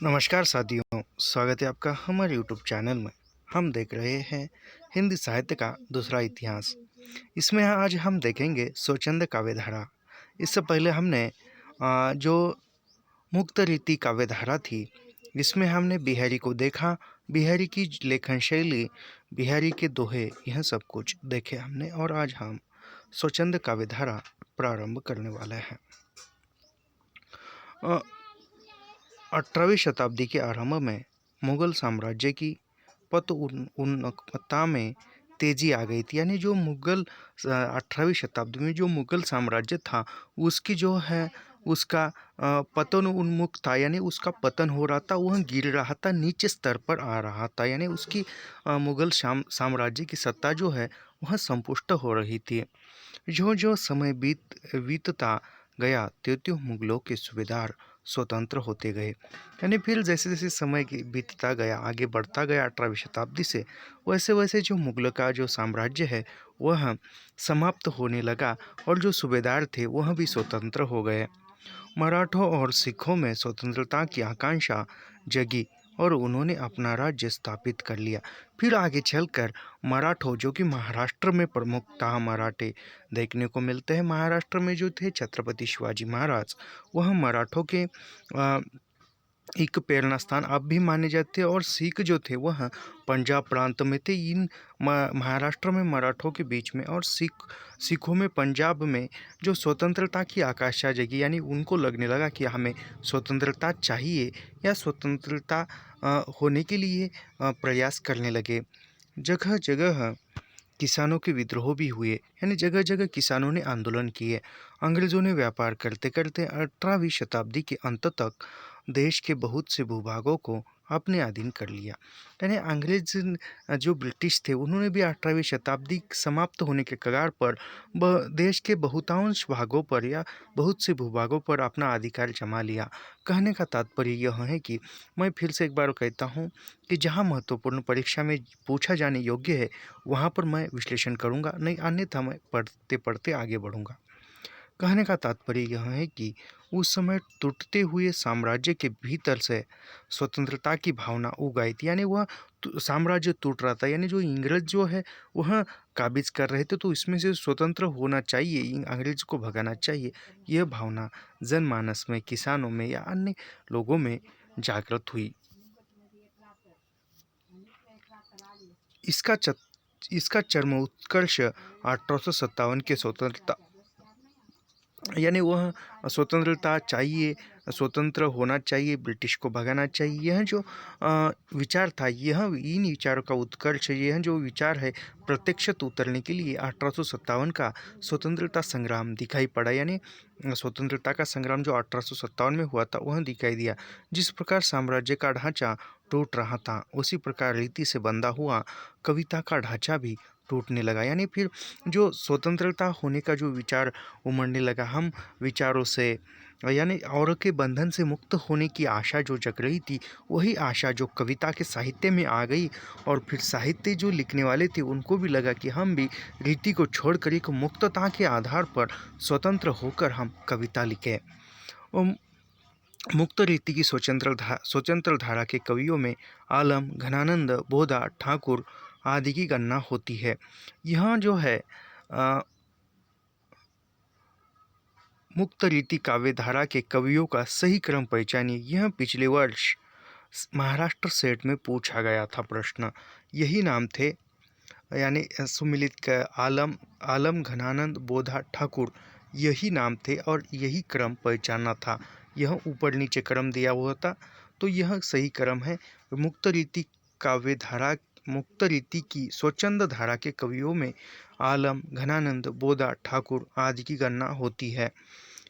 नमस्कार साथियों, स्वागत है आपका हमारे यूट्यूब चैनल में। हम देख रहे हैं हिंदी साहित्य का दूसरा इतिहास। इसमें आज हम देखेंगे स्वच्छंद काव्यधारा। इससे पहले हमने जो मुक्त रीति काव्यधारा थी, इसमें हमने बिहारी को देखा, बिहारी की लेखन शैली, बिहारी के दोहे, यह सब कुछ देखे हमने। और आज हम स्वच्छंद काव्यधारा प्रारंभ करने वाले हैं। 18वीं शताब्दी के आरंभ में मुगल साम्राज्य की उन्नतता में तेजी आ गई थी। यानी जो मुगल 18वीं शताब्दी में जो मुगल साम्राज्य था, उसकी जो है उसका पतन उन्मुख था। यानी उसका पतन हो रहा था, वह गिर रहा था, नीचे स्तर पर आ रहा था। यानी उसकी मुगल साम्राज्य की सत्ता जो है वह संपुष्ट हो रही थी। जो जो समय बीतता गया, त्यों त्यों मुगलों के सूबेदार स्वतंत्र होते गए। यानी फिर जैसे जैसे समय बीतता गया, आगे बढ़ता गया 18वीं शताब्दी से, वैसे वैसे जो मुगलों का जो साम्राज्य है वह समाप्त होने लगा और जो सूबेदार थे वह भी स्वतंत्र हो गए। मराठों और सिखों में स्वतंत्रता की आकांक्षा जगी और उन्होंने अपना राज्य स्थापित कर लिया। फिर आगे चलकर मराठों, जो कि महाराष्ट्र में प्रमुखतः मराठे देखने को मिलते हैं, महाराष्ट्र में जो थे छत्रपति शिवाजी महाराज, वह मराठों के एक प्रेरणा स्थान अब भी माने जाते हैं। और सिख जो थे वह पंजाब प्रांत में थे। इन महाराष्ट्र में मराठों के बीच में और सिखों में पंजाब में जो स्वतंत्रता की आकांक्षा जगी, यानी उनको लगने लगा कि हमें स्वतंत्रता चाहिए या स्वतंत्रता होने के लिए प्रयास करने लगे। जगह जगह किसानों के विद्रोह भी हुए, यानी जगह जगह किसानों ने आंदोलन किए। अंग्रेजों ने व्यापार करते करते 18वीं शताब्दी के अंत तक देश के बहुत से भूभागों को अपने अधीन कर लिया। यानी अंग्रेज जो ब्रिटिश थे, उन्होंने भी 18वीं शताब्दी समाप्त होने के कगार पर देश के बहुतांश भागों पर या बहुत से भूभागों पर अपना अधिकार जमा लिया। कहने का तात्पर्य यह है कि मैं फिर से एक बार कहता हूँ कि जहाँ महत्वपूर्ण परीक्षा में पूछा जाने योग्य है, वहाँ पर मैं विश्लेषण करूँगा, नहीं अन्यथा मैं पढ़ते पढ़ते आगे बढ़ूँगा। कहने का तात्पर्य यह है कि उस समय टूटते हुए साम्राज्य के भीतर से स्वतंत्रता की भावना उगाई थी। यानी वह साम्राज्य टूट रहा था, यानी जो इंग्रज जो है वह काबिज कर रहे थे, तो इसमें से स्वतंत्र होना चाहिए, अंग्रेज को भगाना चाहिए। यह भावना जनमानस में, किसानों में या अन्य लोगों में जागृत हुई। इसका चरम उत्कर्ष 1857 के स्वतंत्रता, यानी वह स्वतंत्रता चाहिए, स्वतंत्र होना चाहिए, ब्रिटिश को भगाना चाहिए, यह जो विचार था, यह इन विचारों का उत्कर्ष, यह जो विचार है प्रत्यक्षत उतरने के लिए 1857 का स्वतंत्रता संग्राम दिखाई पड़ा। यानी स्वतंत्रता का संग्राम जो 1857 में हुआ था वह दिखाई दिया। जिस प्रकार साम्राज्य का ढांचा टूट रहा था, उसी प्रकार रीति से बंधा हुआ कविता का ढांचा भी टूटने लगा। यानी फिर जो स्वतंत्रता होने का जो विचार उमड़ने लगा, हम विचारों से यानी और के बंधन से मुक्त होने की आशा जो जग रही थी, वही आशा जो कविता के साहित्य में आ गई। और फिर साहित्य जो लिखने वाले थे उनको भी लगा कि हम भी रीति को छोड़कर एक मुक्तता के आधार पर स्वतंत्र होकर हम कविता लिखें। मुक्त रीति की स्वतंत्र धारा के कवियों में आलम, घनानंद, बोधा, ठाकुर आदि की गणना होती है। यहाँ जो है मुक्त रीति काव्यधारा के कवियों का सही क्रम पहचानिए। यह पिछले वर्ष महाराष्ट्र सेट में पूछा गया था प्रश्न। यही नाम थे, यानी सुमिलित का आलम, घनानंद, बोधा, ठाकुर, यही नाम थे और यही क्रम पहचाना था। यह ऊपर नीचे क्रम दिया हुआ था, तो यह सही क्रम है। मुक्त रीति काव्यधारा, मुक्त रीति की स्वच्छंद धारा के कवियों में आलम, घनानंद, बोधा, ठाकुर आदि की गणना होती है।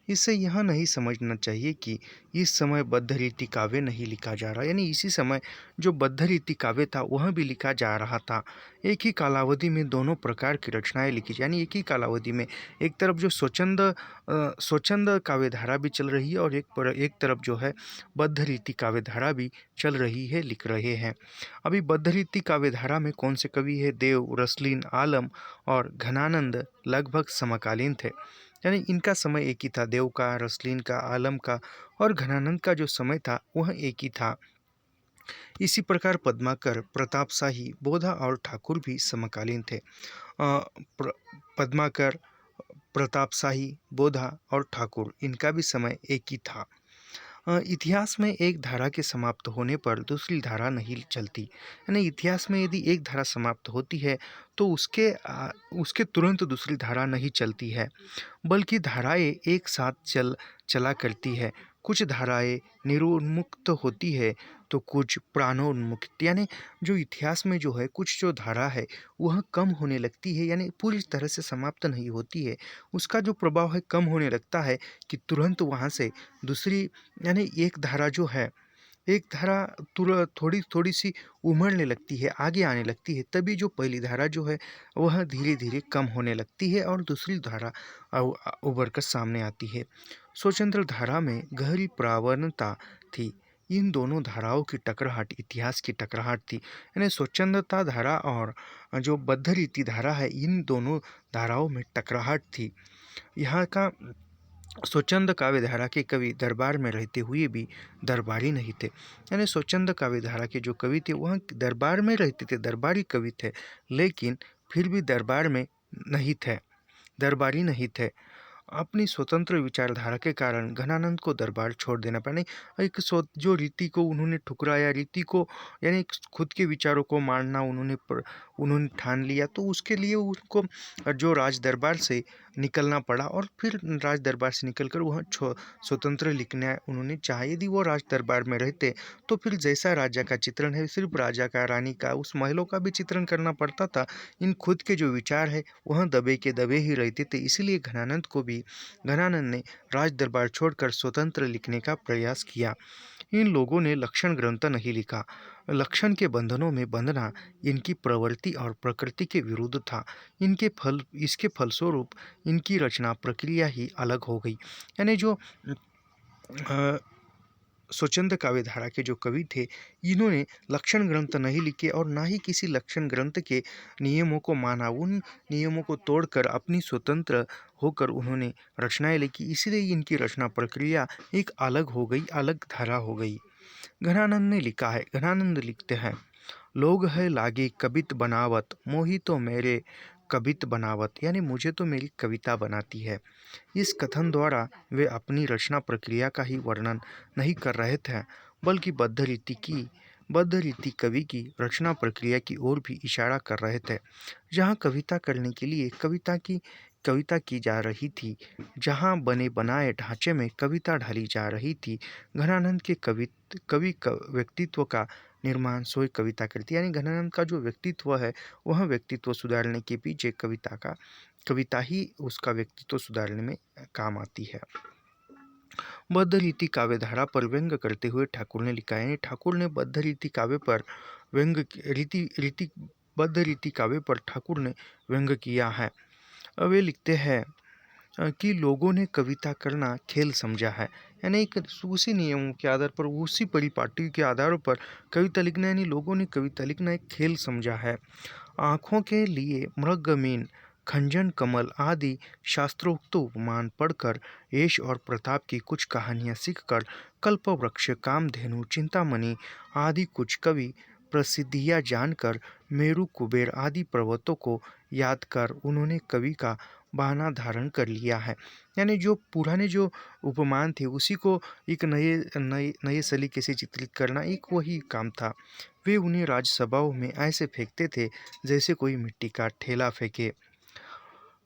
इससे यह नहीं समझना चाहिए कि इस समय बद्ध रीति काव्य नहीं लिखा जा रहा, यानी इसी समय जो बद्ध रीति काव्य था वह भी लिखा जा रहा था। एक ही कालावधि में दोनों प्रकार की रचनाएं लिखी, यानी एक ही कालावधि में एक तरफ जो स्वच्छंद काव्यधारा भी चल रही है और एक तरफ जो है बद्ध रीति काव्यधारा भी चल रही है, लिख रहे हैं। अभी बद्ध रीति काव्यधारा में कौन से कवि है? देव, रसलीन, आलम और घनानंद लगभग समकालीन थे। यानी इनका समय एक ही था। देव का, रसलीन का, आलम का और घनानंद का जो समय था वह एक ही था। इसी प्रकार पद्माकर, प्रताप शाही, बोधा और ठाकुर भी समकालीन थे। पद्माकर, प्रताप शाही, बोधा और ठाकुर इनका भी समय एक ही था। इतिहास में एक धारा के समाप्त होने पर दूसरी धारा नहीं चलती। यानी इतिहास में यदि एक धारा समाप्त होती है तो उसके तुरंत दूसरी धारा नहीं चलती है, बल्कि धाराएं एक साथ चला करती है। कुछ धाराएं निरोन्मुक्त होती है तो कुछ प्राणोन्मुक्त। यानी जो इतिहास में जो है कुछ जो धारा है वह कम होने लगती है, यानी पूरी तरह से समाप्त नहीं होती है। उसका जो प्रभाव है कम होने लगता है कि तुरंत वहाँ से दूसरी, यानी एक धारा जो है, एक धारा थोड़ी थोड़ी सी उमड़ने लगती है, आगे आने लगती है, तभी जो पहली धारा जो है वह धीरे धीरे कम होने लगती है और दूसरी धारा उभर कर सामने आती है। स्वतंत्र धारा में गहरी प्रावणता थी। इन दोनों धाराओं की टकराहट इतिहास की टकराहट थी। यानी स्वच्छंदता धारा और जो बद्ध रीति धारा है, इन दोनों धाराओं में टकराहट थी। यहाँ का स्वच्छंद काव्य धारा के कवि दरबार में रहते हुए भी दरबारी नहीं थे। यानी स्वच्छंद काव्य धारा के जो कवि थे वह दरबार में रहते थे, दरबारी कवि थे, लेकिन फिर भी दरबार में नहीं थे, दरबारी नहीं थे। अपनी स्वतंत्र विचारधारा के कारण घनानंद को दरबार छोड़ देना पड़ा। नहीं, जो रीति को उन्होंने ठुकराया, रीति को यानी खुद के विचारों को मानना उन्होंने ठान लिया, तो उसके लिए उनको जो राज दरबार से निकलना पड़ा और फिर राज दरबार से निकलकर वह स्वतंत्र लिखना उन्होंने चाहा। यदि वो राज दरबार में रहते तो फिर जैसा राजा का चित्रण है सिर्फ राजा का, रानी का, उस महलों का भी चित्रण करना पड़ता था। इन खुद के जो विचार है वह दबे के दबे ही रहते थे। इसीलिए घनानंद ने राज दरबार छोड़कर स्वतंत्र लिखने का प्रयास किया। इन लोगों ने लक्षण ग्रंथ नहीं लिखा। लक्षण के बंधनों में बंधना इनकी प्रवृत्ति और प्रकृति के विरुद्ध था। इसके फलस्वरूप इनकी रचना प्रक्रिया ही अलग हो गई। यानी जो स्वच्छंद काव्यधारा के जो कवि थे इन्होंने लक्षण ग्रंथ नहीं लिखे और ना ही किसी लक्षण ग्रंथ के नियमों को माना। उन नियमों को तोड़कर अपनी स्वतंत्र होकर उन्होंने रचनाएं लिखी। इसलिए इनकी रचना प्रक्रिया एक अलग हो गई, अलग धारा हो गई। घनानंद ने लिखा है, घनानंद लिखते हैं, लोग है लागे कवित बनावत, मोही तो मेरे कवित बनावत। यानी मुझे तो मेरी कविता बनाती है। इस कथन द्वारा वे अपनी रचना प्रक्रिया का ही वर्णन नहीं कर रहे थे, बल्कि बद्ध रीति कवि की रचना प्रक्रिया की ओर भी इशारा कर रहे थे। जहाँ कविता करने के लिए कविता की जा रही थी, जहाँ बने बनाए ढांचे में कविता ढाली जा रही थी, घनानंद के व्यक्तित्व का निर्माण सोई कविता करती है। यानी घनानंद का जो व्यक्तित्व है वह व्यक्तित्व सुधारने के पीछे कविता ही उसका व्यक्तित्व सुधारने में काम आती है। बद्ध रीति काव्यधारा पर व्यंग करते हुए ठाकुर ने लिखा है। ठाकुर ने बद्ध रीति काव्य पर बद्ध रीति काव्य पर ठाकुर ने व्यंग किया है। वे लिखते हैं कि लोगों ने कविता करना खेल समझा है। यानी उसी नियमों के आधार पर, उसी परिपाटी के आधार पर कविता लिखना, यानी लोगों ने कविता लिखना एक खेल समझा है। आँखों के लिए मृगमीन, खंजन कमल आदि शास्त्रोक्त उपमान पढ़कर, यश और प्रताप की कुछ कहानियाँ सीखकर, कल्पवृक्ष, कामधेनु, चिंतामणि आदि कुछ कवि प्रसिद्धियाँ जानकर, मेरु कुबेर आदि पर्वतों को याद कर उन्होंने कवि का बहाना धारण कर लिया है। यानी जो पुराने जो उपमान थे उसी को एक नए नए नए सलीके से चित्रित करना एक वही काम था। वे उन्हें राजसभाओं में ऐसे फेंकते थे जैसे कोई मिट्टी का ठेला फेंके।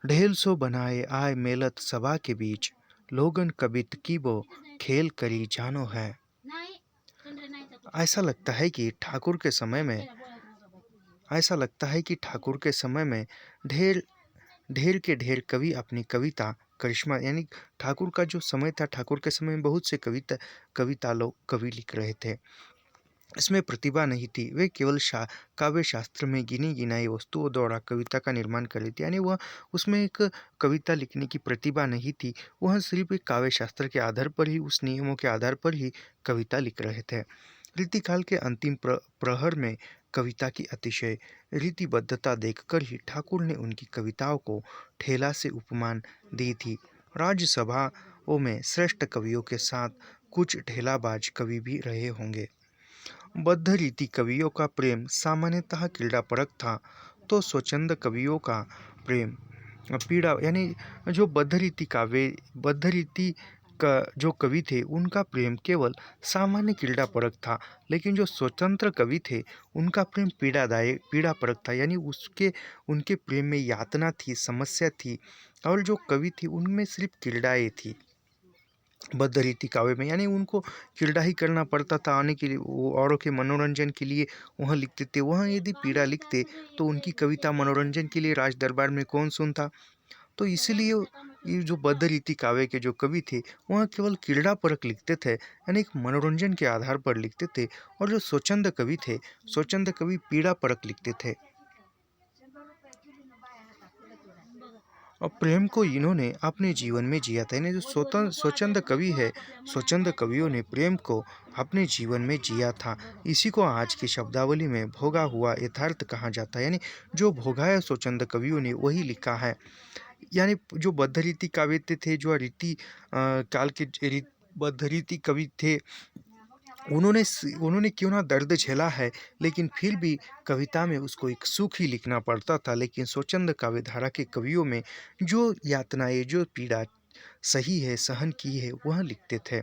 ढेल सो बनाए आए मेलत सभा के बीच, लोगन कबित की वो खेल करी जानो है। ऐसा लगता है कि ठाकुर के समय में ढेर ढेर के ढेर कवि अपनी कविता करिश्मा, यानी ठाकुर का जो समय था, ठाकुर के समय में बहुत से कवि लिख रहे थे। इसमें प्रतिभा नहीं थी। वे केवल काव्य शास्त्र में गिनी गिनाई वस्तुओं द्वारा कविता का निर्माण कर रहे थे। यानी वह उसमें एक कविता लिखने की प्रतिभा नहीं थी। वह सिर्फ एक काव्य शास्त्र के आधार पर ही, उस नियमों के आधार पर ही कविता लिख रहे थे। रीतिकाल के अंतिम प्रहर में कविता की अतिशय रीतिबद्धता देखकर ही ठाकुर ने उनकी कविताओं को ठेला से उपमान दी थी। राज्यसभाओं में श्रेष्ठ कवियों के साथ कुछ ढेलाबाज कवि भी रहे होंगे। बद्धरीति कवियों का प्रेम सामान्यतः क्रीड़ापरक था, तो स्वच्छंद कवियों का प्रेम पीड़ा यानी जो बद्धरीति का जो कवि थे उनका प्रेम केवल सामान्य क्रीड़ापरक था, लेकिन जो स्वतंत्र कवि थे उनका प्रेम पीड़ापरक था, यानी उनके प्रेम में यातना थी, समस्या थी, और जो कवि थी उनमें सिर्फ क्रीड़ाएँ थी। बद्धरीति काव्य में यानी उनको क्रीड़ा ही करना पड़ता था आने के लिए, वो औरों के मनोरंजन के लिए वहाँ लिखते थे। वहाँ यदि पीड़ा लिखते तो उनकी कविता मनोरंजन के लिए राज दरबार में कौन सुनता। तो इसीलिए ये जो बद्धरीति काव्य के जो कवि थे वहाँ केवल क्रीड़ा परक लिखते थे, यानी एक मनोरंजन के आधार पर लिखते थे। और जो स्वच्छंद कवि थे, स्वच्छंद कवि पीड़ा परक लिखते थे। और प्रेम को इन्होंने अपने जीवन में जिया था, यानी जो स्वच्छंद कवि है, स्वच्छंद कवियों ने प्रेम को अपने जीवन में जिया था। इसी को आज की शब्दावली में भोगा हुआ यथार्थ कहा जाता है, यानी जो भोगा है स्वच्छंद कवियों ने वही लिखा है। यानी जो बद्धरीति काव्य थे, जो काल के बद्धरीति कवि थे, उन्होंने क्यों ना दर्द झेला है, लेकिन फिर भी कविता में उसको एक सुख ही लिखना पड़ता था। लेकिन स्वच्छंद काव्य धारा के कवियों में जो यातनाएं, जो पीड़ा सही है, सहन की है, वह लिखते थे।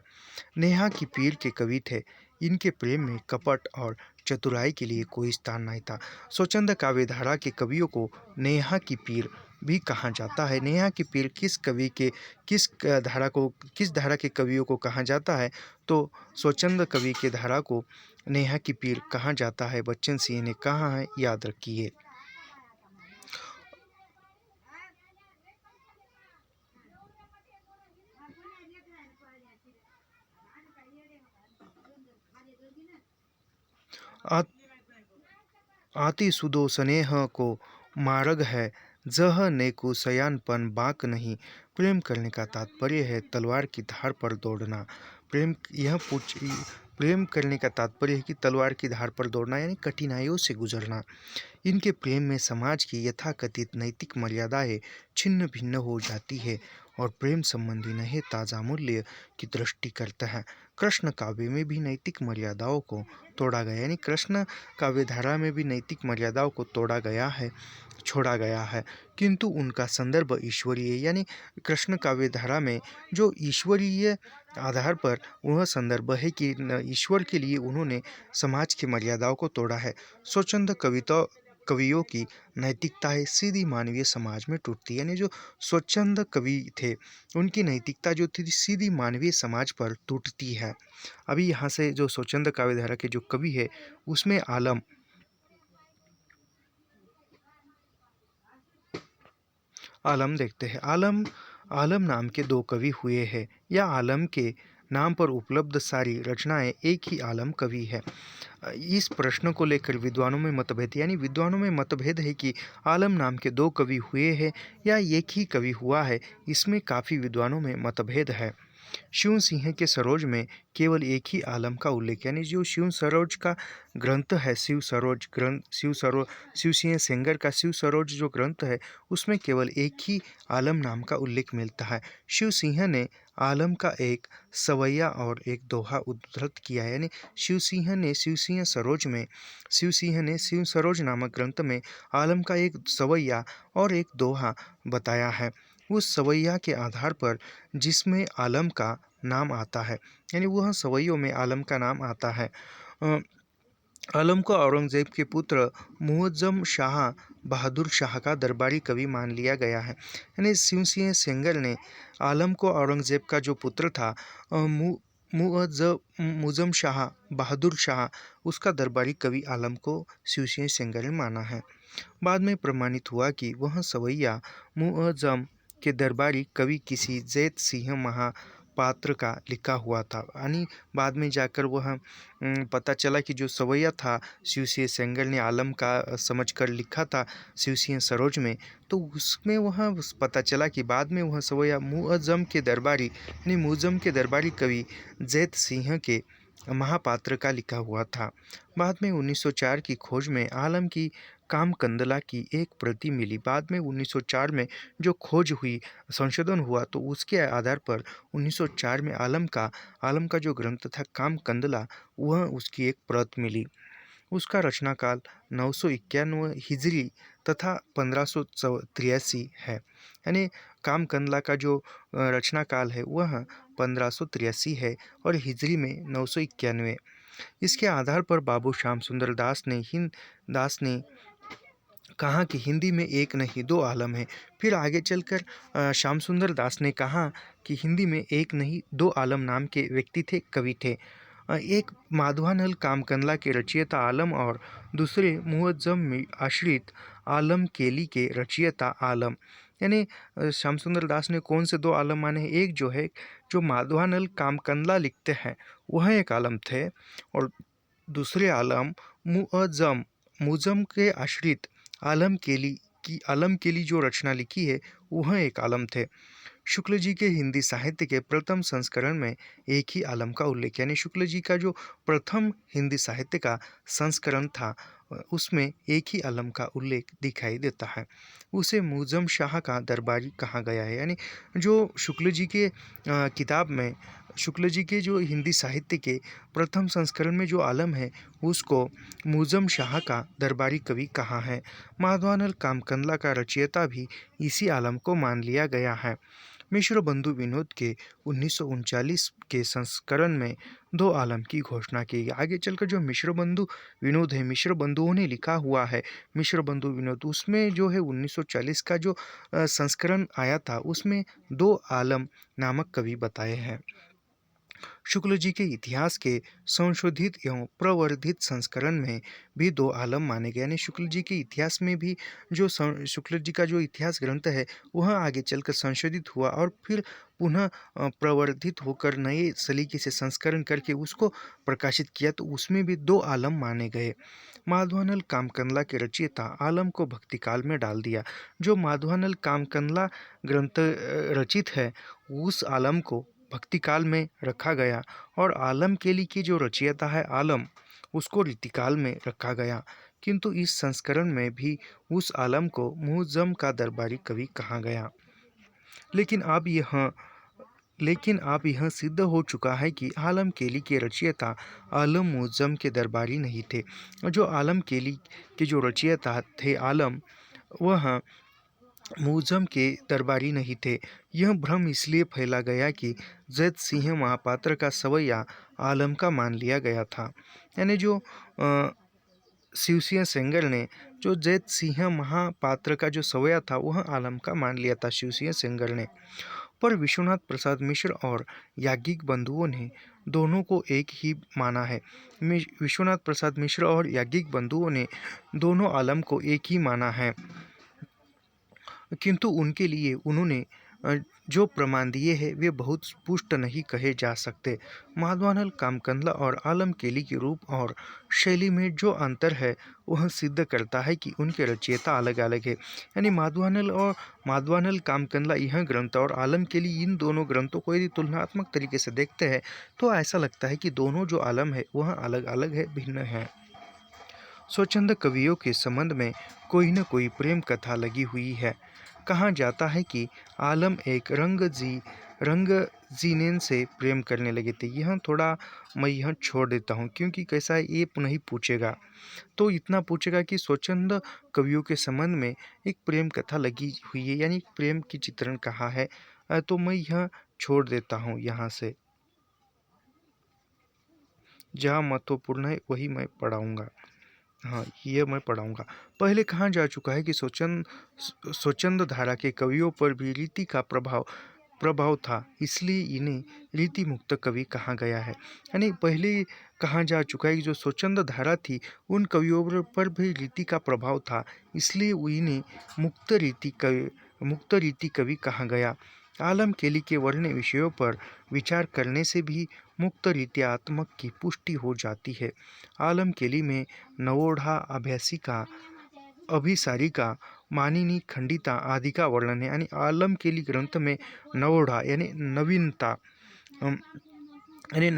नेहा की पीर के कवि थे। इनके प्रेम में कपट और चतुराई के लिए कोई स्थान नहीं था। स्वच्छंद काव्य धारा के कवियों को नेहा की पीर भी कहा जाता है। नेहा की पीर किस धारा के कवियों को कहा जाता है, तो स्वच्छंद कवि के धारा को नेहा की पीर कहा जाता है। बच्चन सिंह ने कहा है, याद रखिए। आति सुदो स्नेह को मार्ग है, जह नेकु सयानपन बाक नहीं। प्रेम करने का तात्पर्य है तलवार की धार पर दौड़ना। प्रेम करने का तात्पर्य है कि तलवार की धार पर दौड़ना, यानी कठिनाइयों से गुजरना। इनके प्रेम में समाज की यथाकथित नैतिक मर्यादाएं छिन्न भिन्न हो जाती है और प्रेम संबंधी नए ताज़ा मूल्य की दृष्टि करता है। कृष्ण काव्य में भी नैतिक मर्यादाओं को तोड़ा गया, यानी कृष्ण काव्य धारा में भी नैतिक मर्यादाओं को छोड़ा गया है, किंतु उनका संदर्भ ईश्वरीय, यानी कृष्ण काव्य धारा में जो ईश्वरीय आधार पर वह संदर्भ है कि ईश्वर के लिए उन्होंने समाज की मर्यादाओं को तोड़ा है। स्वच्छंद कवियों की नैतिकताएं सीधी मानवीय समाज में टूटती है, यानी जो स्वच्छंद कवि थे उनकी नैतिकता जो थी सीधी मानवीय समाज पर टूटती है। अभी यहाँ से जो स्वच्छंद काव्य धारा के जो कवि है उसमें आलम देखते हैं। आलम नाम के दो कवि हुए हैं, या आलम के नाम पर उपलब्ध सारी रचनाएं एक ही आलम कवि है। इस प्रश्न को लेकर विद्वानों में मतभेद, यानी विद्वानों में मतभेद है कि आलम नाम के दो कवि हुए हैं या एक ही कवि हुआ है। इसमें काफ़ी विद्वानों में मतभेद है। शिव सिंह के सरोज में केवल एक ही आलम का उल्लेख, यानी जो शिव सरोज का ग्रंथ है, शिव सिंह सेंगर का शिव सरोज जो ग्रंथ है उसमें केवल एक ही आलम नाम का उल्लेख मिलता है। शिव सिंह ने आलम का एक सवैया और एक दोहा उद्धृत किया है, यानी शिव सिंह ने शिव सरोज नामक ग्रंथ में आलम का एक सवैया और एक दोहा बताया है। उस सवैया के आधार पर जिसमें आलम का नाम आता है, यानी वह सवैयों में आलम का नाम आता है। आलम को औरंगजेब के पुत्र मुअज्जम शाह बहादुर शाह का दरबारी कवि मान लिया गया है, यानी शिव सिंह सेंगर ने आलम को औरंगजेब का जो पुत्र था मुअज्जम शाह बहादुर शाह, उसका दरबारी कवि आलम को शिव सिंह सेंगर ने माना है। बाद में प्रमाणित हुआ कि वह सवैया मुअज्जम के दरबारी कवि किसी जैत सिंह महापात्र का लिखा हुआ था, यानी बाद में जाकर वह पता चला कि जो सवैया था शिव सिंह सेंगर ने आलम का समझकर लिखा था शिव सिंह सरोज में, तो उसमें वह पता चला कि बाद में वह सवैया मुअज्जम के दरबारी कवि जैत सिंह के महापात्र का लिखा हुआ था। बाद में 1904 की खोज में आलम की कामकंदला की एक प्रति मिली। बाद में 1904 में जो खोज हुई, संशोधन हुआ, तो उसके आधार पर 1904 में आलम का जो ग्रंथ था कामकंदला, वह उसकी एक प्रत मिली। उसका रचनाकाल 991 हिजरी तथा 1583 है। यानी कामकंदला का जो रचनाकाल है वह 1583 है और हिजरी में 991। इसके आधार पर बाबू श्याम सुंदर दास ने कहा कि हिंदी में एक नहीं दो आलम है। फिर आगे चलकर श्याम सुंदर दास ने कहा कि हिंदी में एक नहीं दो आलम नाम के व्यक्ति थे, कवि थे। एक माधवानल कामकंदला के रचयिता आलम और दूसरे मुअज्जम में आश्रित आलम केली के रचयिता आलम। यानी श्याम सुंदर दास ने कौन से दो आलम माने हैं? एक जो है, जो माधवानल कामकंदला लिखते हैं, वह एक आलम थे, और दूसरे आलम मुअज्जम के आश्रित आलम केली जो रचना लिखी है, वह एक आलम थे। शुक्ल जी के हिंदी साहित्य के प्रथम संस्करण में एक ही आलम का उल्लेख, यानी शुक्ल जी का जो प्रथम हिंदी साहित्य का संस्करण था, उसमें एक ही आलम का उल्लेख दिखाई देता है। उसे मुअज्जम शाह का दरबारी कहा गया है। यानी जो शुक्ल जी के किताब में, शुक्ल जी के जो हिंदी साहित्य के प्रथम संस्करण में जो आलम है, उसको मुअज्जम शाह का दरबारी कवि कहा है। माधवानल कामकंदला का रचयिता भी इसी आलम को मान लिया गया है। मिश्र बंधु विनोद के 1939 के संस्करण में दो आलम की घोषणा की गई। आगे चलकर जो मिश्र बंधु विनोद है, मिश्र बंधुओं ने लिखा हुआ है मिश्र बंधु विनोद, उसमें जो है 1940 का जो संस्करण आया था, उसमें दो आलम नामक कवि बताए हैं। शुक्ल जी के इतिहास के संशोधित एवं प्रवर्धित संस्करण में भी दो आलम माने गए। यानी शुक्ल जी के इतिहास में भी जो शुक्ल जी का जो इतिहास ग्रंथ है, वह आगे चलकर संशोधित हुआ और फिर पुनः प्रवर्धित होकर नए सलीके से संस्करण करके उसको प्रकाशित किया, तो उसमें भी दो आलम माने गए। माधवानल कामकंदला के रचयिता आलम को भक्ति काल में डाल दिया। जो माधवानल कामकंदला ग्रंथ रचित है, उस आलम को भक्ति काल में रखा गया, और आलम केली की जो रचयिता है आलम, उसको रीतिकाल में रखा गया। किंतु इस संस्करण में भी उस आलम को मुअज्जम का दरबारी कवि कहा गया। लेकिन अब यह सिद्ध हो चुका है कि आलम केली के रचयिता आलम मुअज्जम के दरबारी नहीं थे। जो आलम केली के जो रचयिता थे आलम, वह मुअज्जम के दरबारी नहीं थे। यह भ्रम इसलिए फैला गया कि जैत सिंह महापात्र का सवैया आलम का मान लिया गया था। यानी जो शिवसिंह सेंगर ने जो जैत सिंह महापात्र का जो सवैया था, वह आलम का मान लिया था शिवसिंह सेंगर ने। पर विश्वनाथ प्रसाद मिश्र और याज्ञिक बंधुओं ने दोनों को एक ही माना है। विश्वनाथ प्रसाद मिश्र और याज्ञिक बंधुओं ने दोनों आलम को एक ही माना है, किंतु उनके लिए उन्होंने जो प्रमाण दिए हैं वे बहुत पुष्ट नहीं कहे जा सकते। माधवानल कामकंदला और आलम केली के रूप और शैली में जो अंतर है, वह सिद्ध करता है कि उनके रचयिता अलग अलग है। यानी माधवानल कामकंदला यह ग्रंथ और आलम केली, इन दोनों ग्रंथों को यदि तुलनात्मक तरीके से देखते हैं, तो ऐसा लगता है कि दोनों जो आलम है वह अलग अलग है, भिन्न है। स्वच्छंद कवियों के संबंध में कोई न कोई प्रेम कथा लगी हुई है। कहा जाता है कि आलम एक रंगजीनेन से प्रेम करने लगे थे। यह थोड़ा मैं यह छोड़ देता हूँ, क्योंकि कैसा है, ये नहीं पूछेगा, तो इतना पूछेगा कि स्वच्छंद कवियों के संबंध में एक प्रेम कथा लगी हुई है, यानी प्रेम की चित्रण कहा है, तो मैं यह छोड़ देता हूँ यहाँ से। जहाँ महत्वपूर्ण है वही मैं पढ़ाऊँगा। हाँ, ये मैं पढ़ाऊँगा। पहले कहा जा चुका है कि स्वच्छंद धारा के कवियों पर भी रीति का प्रभाव था, इसलिए इन्हें रीति मुक्त कवि कहा गया है। यानी पहले कहा जा चुका है कि जो स्वच्छंद धारा थी, उन कवियों पर भी रीति का प्रभाव था, इसलिए इन्हें मुक्त रीति कवि कहा गया। आलम केली के वर्ण्य विषयों पर विचार करने से भी मुक्त रीत्यात्मक की पुष्टि हो जाती है। आलम केली में नवोढ़ा, अभ्यासिका, अभिसारिका, मानिनी, खंडिता आदि का वर्णन है। यानी आलम केली ग्रंथ में नवोढ़ा यानी नवीनता, यानी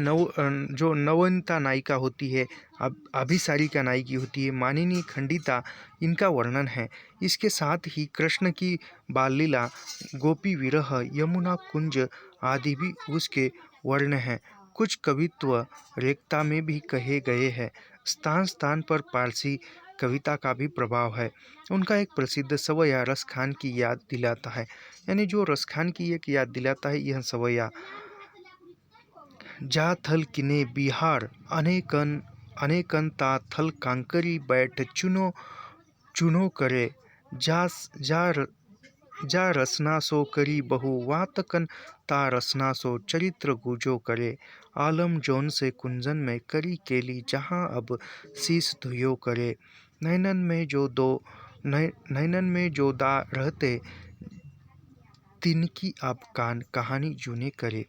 जो नवनीता नायिका होती है, अभिसारिका नायिकी होती है, मानिनी खंडिता, इनका वर्णन है। इसके साथ ही कृष्ण की बाल लीला, गोपी विरह, यमुना कुंज आदि भी उसके वर्ण हैं। कुछ कवित्व रेखता में भी कहे गए हैं। स्थान स्थान पर पारसी कविता का भी प्रभाव है। उनका एक प्रसिद्ध सवैया रसखान की याद दिलाता है। यानी जो रसखान की एक याद दिलाता है यह सवैया। जा थल किने बिहार अनेकन अनेकन ता थल कांकरी बैठ चुनो चुनो करे, जा जा र- जा रसना सो करी बहु वातकन ता रसना सो चरित्र गुजो करे, आलम जौन से कुंजन में करी केली जहाँ अब शीस धुयो करे, नैनन में जो दो नैनन में जो दा रहते तिनकी अब कान कहानी जूने करे।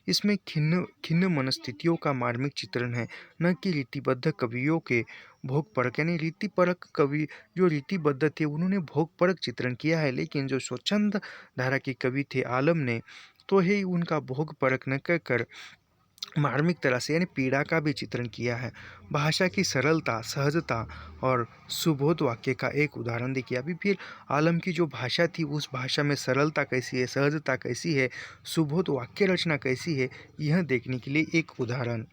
इसमें खिन्न खिन्न मनस्थितियों का मार्मिक चित्रण है, न कि रीतिबद्ध कवियों के भोगपरक। यानी रीतिपरक कवि जो रीतिबद्ध थे उन्होंने भोगपरक चित्रण किया है, लेकिन जो स्वच्छंद धारा के कवि थे आलम ने तो ही उनका भोगपरक न कर मार्मिक तरह से यानी पीड़ा का भी चित्रण किया है। भाषा की सरलता, सहजता और सुबोध वाक्य का एक उदाहरण देखिए। अभी फिर आलम की जो भाषा थी उस भाषा में सरलता कैसी है, सहजता कैसी है, सुबोध वाक्य रचना कैसी है, यह देखने के लिए एक उदाहरण।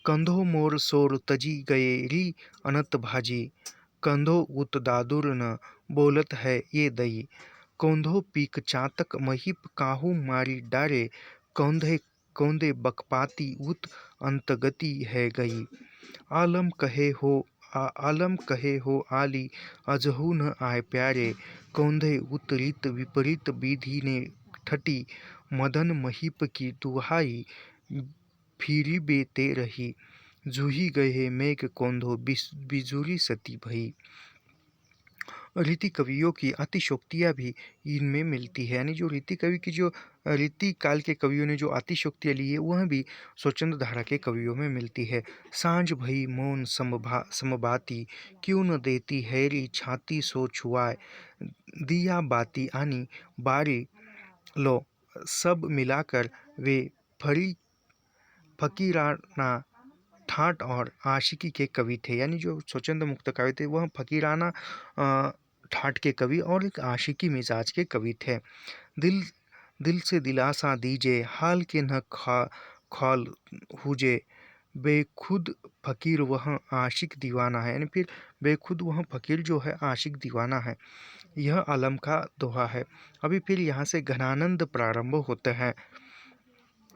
कंधो मोर सोर तजी गए री अनत भाजी, कंधो उत दादुर न बोलत है ये दई, कौंधो पीक चातक महीप काहू मारी डारे, कौंधे कौंधे बकपाती उत अंतगति है गई, आलम कहे हो आलम कहे हो आली अजहू न आए प्यारे, कौंधे उत रीत विपरीत विधि ने ठटी, मदन महीप की दुहाई फिरी बेते रही, जूही गए मेघ कौंधो बिजुरी सती भई। रीति कवियों की अतिशोक्तियाँ भी इनमें मिलती है। यानी जो रीति कवि की जो रीति काल के कवियों ने जो अतिशोक्तियाँ ली है वह भी स्वच्छंद धारा के कवियों में मिलती है। सांझ भई मौन समबाती, क्यों न देती हैरी छाती सो छुआए, दिया बाती आनी बारी लो, सब मिलाकर वे फरी फकीराना ठाट और आशिकी के कवि थे। यानी जो स्वच्छंद मुक्त कवि थे वह फकीराना ठाट के कवि और एक आशिकी मिजाज के कवि थे। दिल दिल से दिलासा दीजे हाल के न खौल हुजे, बेखुद फकीर वह आशिक दीवाना है। यानी फिर बेखुद वह फकीर जो है आशिक दीवाना है। यह आलम का दोहा है। अभी फिर यहाँ से घनानंद प्रारंभ होता है।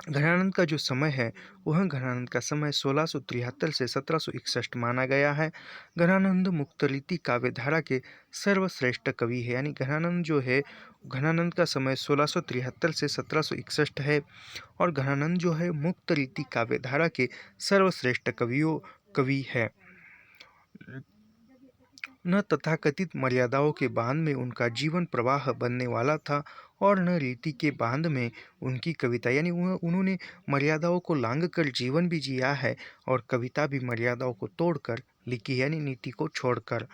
घनानंद का जो समय है वह घनानंद का समय 1673 से 1761 माना गया है। घनानंद मुक्तरीति काव्य धारा के सर्वश्रेष्ठ कवि है। यानी घनानंद जो है घनानंद का समय 1673 से 1761 है और घनानंद जो है मुक्तरीति काव्य धारा के सर्वश्रेष्ठ कवि है। न तथाकथित मर्यादाओं के बांध में उनका जीवन प्रवाह बनने वाला था और न रीति के बांध में उनकी कविता। यानी उन्होंने मर्यादाओं को लांघ कर जीवन भी जिया है और कविता भी मर्यादाओं को तोड़कर लिखी, यानी नीति को छोड़कर।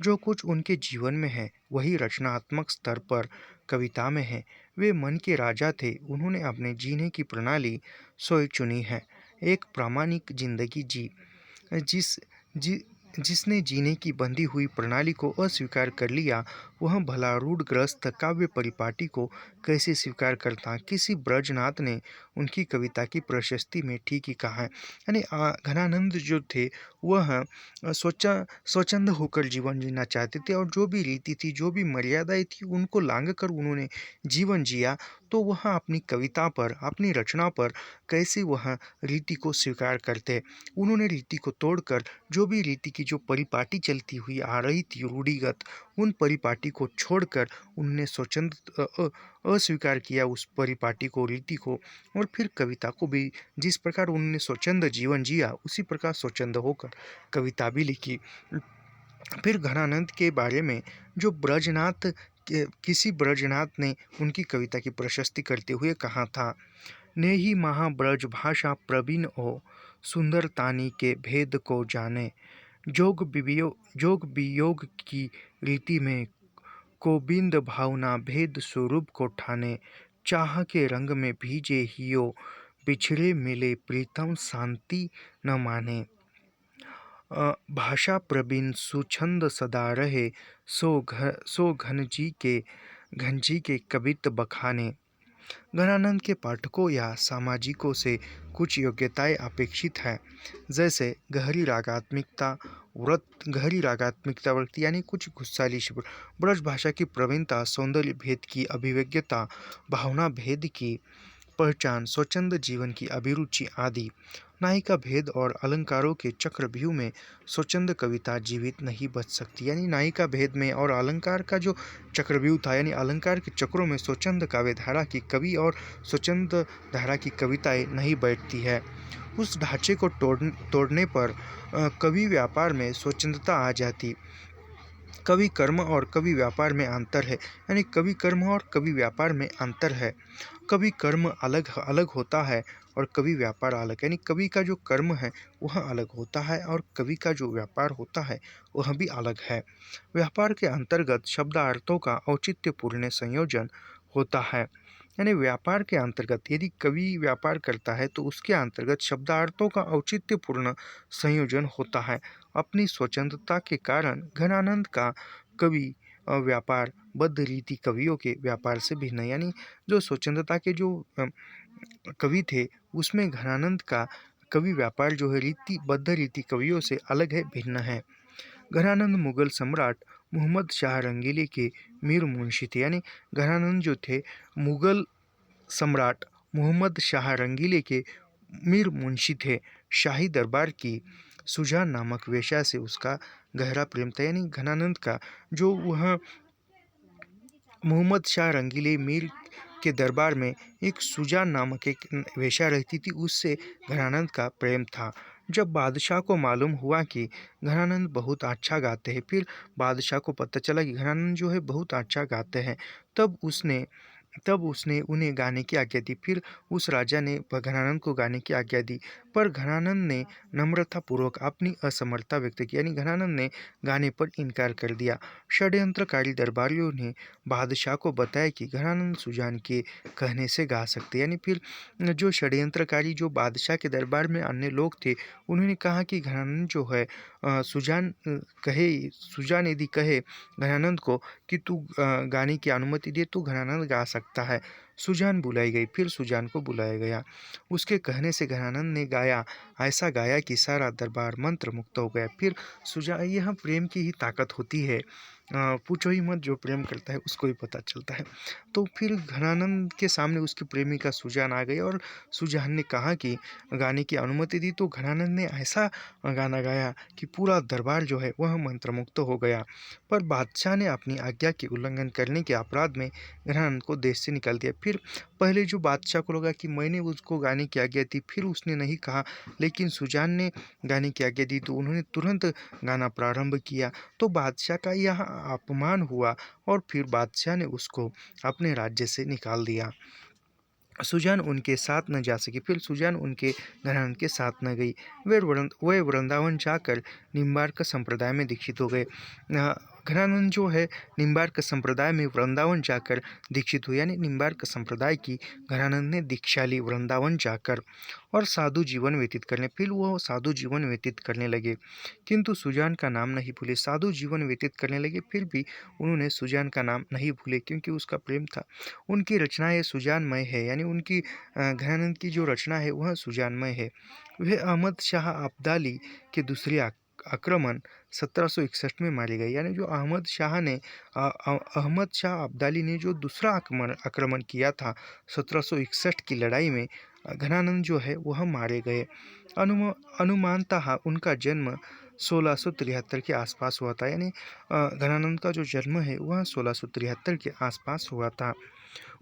जो कुछ उनके जीवन में है वही रचनात्मक स्तर पर कविता में है। वे मन के राजा थे। उन्होंने अपने जीने की प्रणाली सोई चुनी है। एक प्रामाणिक जिंदगी जी जिस जि, जिसने जीने की बंधी हुई प्रणाली को अस्वीकार कर लिया वह भला रूढ़ग्रस्त काव्य परिपाटी को कैसे स्वीकार करता। किसी ब्रजनाथ ने उनकी कविता की प्रशस्ति में ठीक ही कहा है। यानी घनानंद जो थे वह स्वच्छंद होकर जीवन जीना चाहते थे और जो भी रीति थी, जो भी मर्यादाएं थी उनको लांघ कर उन्होंने जीवन जिया। तो वह अपनी कविता पर, अपनी रचना पर कैसे वह रीति को स्वीकार करते। उन्होंने रीति को तोड़कर जो भी रीति की जो परिपाटी चलती हुई आ रही थी रूढ़िगत, उन परिपाटी को छोड़कर उन्होंने स्वच्छंद अस्वीकार किया उस परिपाटी को, रीति को, और फिर कविता को भी जिस प्रकार उन्होंने स्वच्छंद जीवन जिया उसी प्रकार स्वच्छंद होकर कविता भी लिखी। फिर घनानंद के बारे में जो ब्रजनाथ किसी ब्रजनाथ ने उनकी कविता की प्रशस्ति करते हुए कहा था, नेही महाब्रज भाषा प्रवीण ओ, सुंदरतानी के भेद को जाने, जोग वियोग की रीति में गोविंद भावना भेद स्वरूप को ठाने, चाह के रंग में भीजे हियो बिछड़े मिले प्रीतम शांति न माने। भाषा प्रवीण सुछंद सदा रहे, सो घन जी के कवित्व बखाने। गणानंद के पाठकों या सामाजिकों से कुछ योग्यताएं अपेक्षित है, जैसे गहरी रागात्मिकता वृत्ति यानी कुछ गुस्साली शब्द, ब्रज भाषा की प्रवीणता, सौंदर्य भेद की अभिव्यक्ता, भावना भेद की पहचान, स्वच्छंद जीवन की अभिरुचि आदि। नायिका भेद और अलंकारों के चक्रव्यूह में स्वच्छंद कविता जीवित नहीं बच सकती। यानी नायिका भेद में और अलंकार का जो चक्रव्यूह था, यानी अलंकार के चक्रों में स्वच्छंद काव्य धारा की कवि और स्वच्छंद धारा की कविताएं नहीं बैठती है। उस ढांचे को तोड़ने पर कवि व्यापार में स्वच्छंदता आ जाती। कवि कर्म और कवि व्यापार में अंतर है, यानी कवि कर्म और कवि व्यापार में अंतर है। कवि कर्म अलग अलग होता है और कवि व्यापार अलग, यानी कवि का जो कर्म है वह अलग होता है और कवि का जो व्यापार होता है वह भी अलग है। व्यापार के अंतर्गत शब्दार्थों का औचित्यपूर्ण संयोजन होता है। यानी व्यापार के अंतर्गत यदि कवि व्यापार करता है तो उसके अंतर्गत शब्दार्थों का औचित्यपूर्ण संयोजन होता है। अपनी स्वतंत्रता के कारण घनानंद का कवि व्यापार बद्ध रीति कवियों के व्यापार से भिन्न है। यानी जो स्वतंत्रता के जो कवि थे उसमें घनानंद का कवि व्यापार जो है बद्ध रीति कवियों से अलग है, भिन्न है। घनानंद मुगल सम्राट मोहम्मद शाह रंगीले के मीर मुंशी थे। यानी घनानंद जो थे मुगल सम्राट मोहम्मद शाह रंगीले के मीर मुंशी थे। शाही दरबार की सुजान नामक वेश्या से उसका गहरा प्रेम था। यानी घनानंद का जो वह मोहम्मद शाह रंगीले मीर के दरबार में एक सुजान नामक एक वेश्या रहती थी, उससे घनानंद का प्रेम था। जब बादशाह को मालूम हुआ कि घनानंद बहुत अच्छा गाते हैं, फिर बादशाह को पता चला कि घनानंद जो है बहुत अच्छा गाते हैं, तब उसने उन्हें गाने की आज्ञा दी। फिर उस राजा ने घनानंद को गाने की आज्ञा दी, पर घनानंद ने नम्रतापूर्वक अपनी असमर्थता व्यक्त की। यानी घनानंद ने गाने पर इनकार कर दिया। षड्यंत्रकारी दरबारियों ने बादशाह को बताया कि घनानंद सुजान के कहने से गा सकते। यानी फिर जो षड्यंत्रकारी जो बादशाह के दरबार में अन्य लोग थे, उन्होंने कहा कि घनानंद जो है सुजान यदि कहे घनानंद को कि तू गाने की अनुमति दे तो घनानंद गा सकता है। सुजान बुलाई गई, फिर सुजान को बुलाया गया। उसके कहने से घनानंद ने गाया, ऐसा गाया कि सारा दरबार मंत्र मुक्त हो गया। फिर सुजान, यह प्रेम की ही ताकत होती है, पूछो ही मत, जो प्रेम करता है उसको ही पता चलता है। तो फिर घनानंद के सामने उसकी प्रेमिका सुजान आ गई और सुजान ने कहा कि गाने की अनुमति दी, तो घनानंद ने ऐसा गाना गाया कि पूरा दरबार जो है वह मंत्रमुक्त हो गया। पर बादशाह ने अपनी आज्ञा के उल्लंघन करने के अपराध में घनानंद को देश से निकाल दिया। फिर पहले जो बादशाह को लगा कि मैंने उसको गाने की आज्ञा दी, फिर उसने नहीं कहा, लेकिन सुजान ने गाने की आज्ञा दी तो उन्होंने तुरंत गाना प्रारंभ किया। तो बादशाह का यह अपमान हुआ और फिर बादशाह ने उसको अपने राज्य से निकाल दिया। सुजान उनके साथ न जा सकी। फिर सुजान उनके घराने के साथ न गई। वे वृंदावन जाकर निम्बार्क संप्रदाय में दीक्षित हो गए। घनानंद जो है निम्बार्क संप्रदाय में वृंदावन जाकर दीक्षित हुए। यानी निम्बार्क संप्रदाय की घनानंद ने दीक्षा ली वृंदावन जाकर और साधु जीवन व्यतीत करने, फिर वो साधु जीवन व्यतीत करने लगे, किंतु सुजान का नाम नहीं भूले। साधु जीवन व्यतीत करने लगे, फिर भी उन्होंने सुजान का नाम नहीं भूले, क्योंकि उसका प्रेम था। उनकी रचनाएं सुजानमय है, यानी उनकी घनानंद की जो रचना है वह सुजानमय है। वह अहमद शाह अब्दाली के दूसरे आक्रमण 1761 में मारे गए। यानी जो अहमद शाह अब्दाली ने जो दूसरा आक्रमण किया था 1761 की लड़ाई में, घनानंद जो है वह मारे गए। अनुमानतः उनका जन्म 1673 के आसपास हुआ था। यानी घनानंद का जो जन्म है वह 1673 के आसपास हुआ था।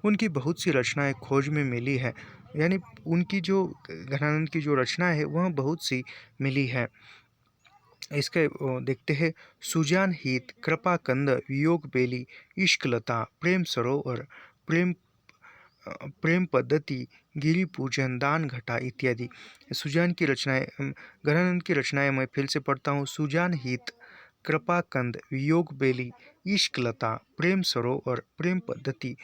उनकी बहुत सी रचनाएं खोज में मिली है। यानी उनकी जो घनानंद की जो रचना है वह बहुत सी मिली है। इसके देखते हैं। सुजान हित, कृपा कंद, वियोग बेली, इश्कलता, प्रेम सरोवर, प्रेम पद्धति, गिरी पूजन, दान घटा इत्यादि सुजान की रचनाएं, घनानंद की रचनाएं मैं फिर से पढ़ता हूँ। सुजान हित, कृपा कंद, वियोग बेली, इश्कलता, प्रेम सरोवर, प्रेम पद्धति,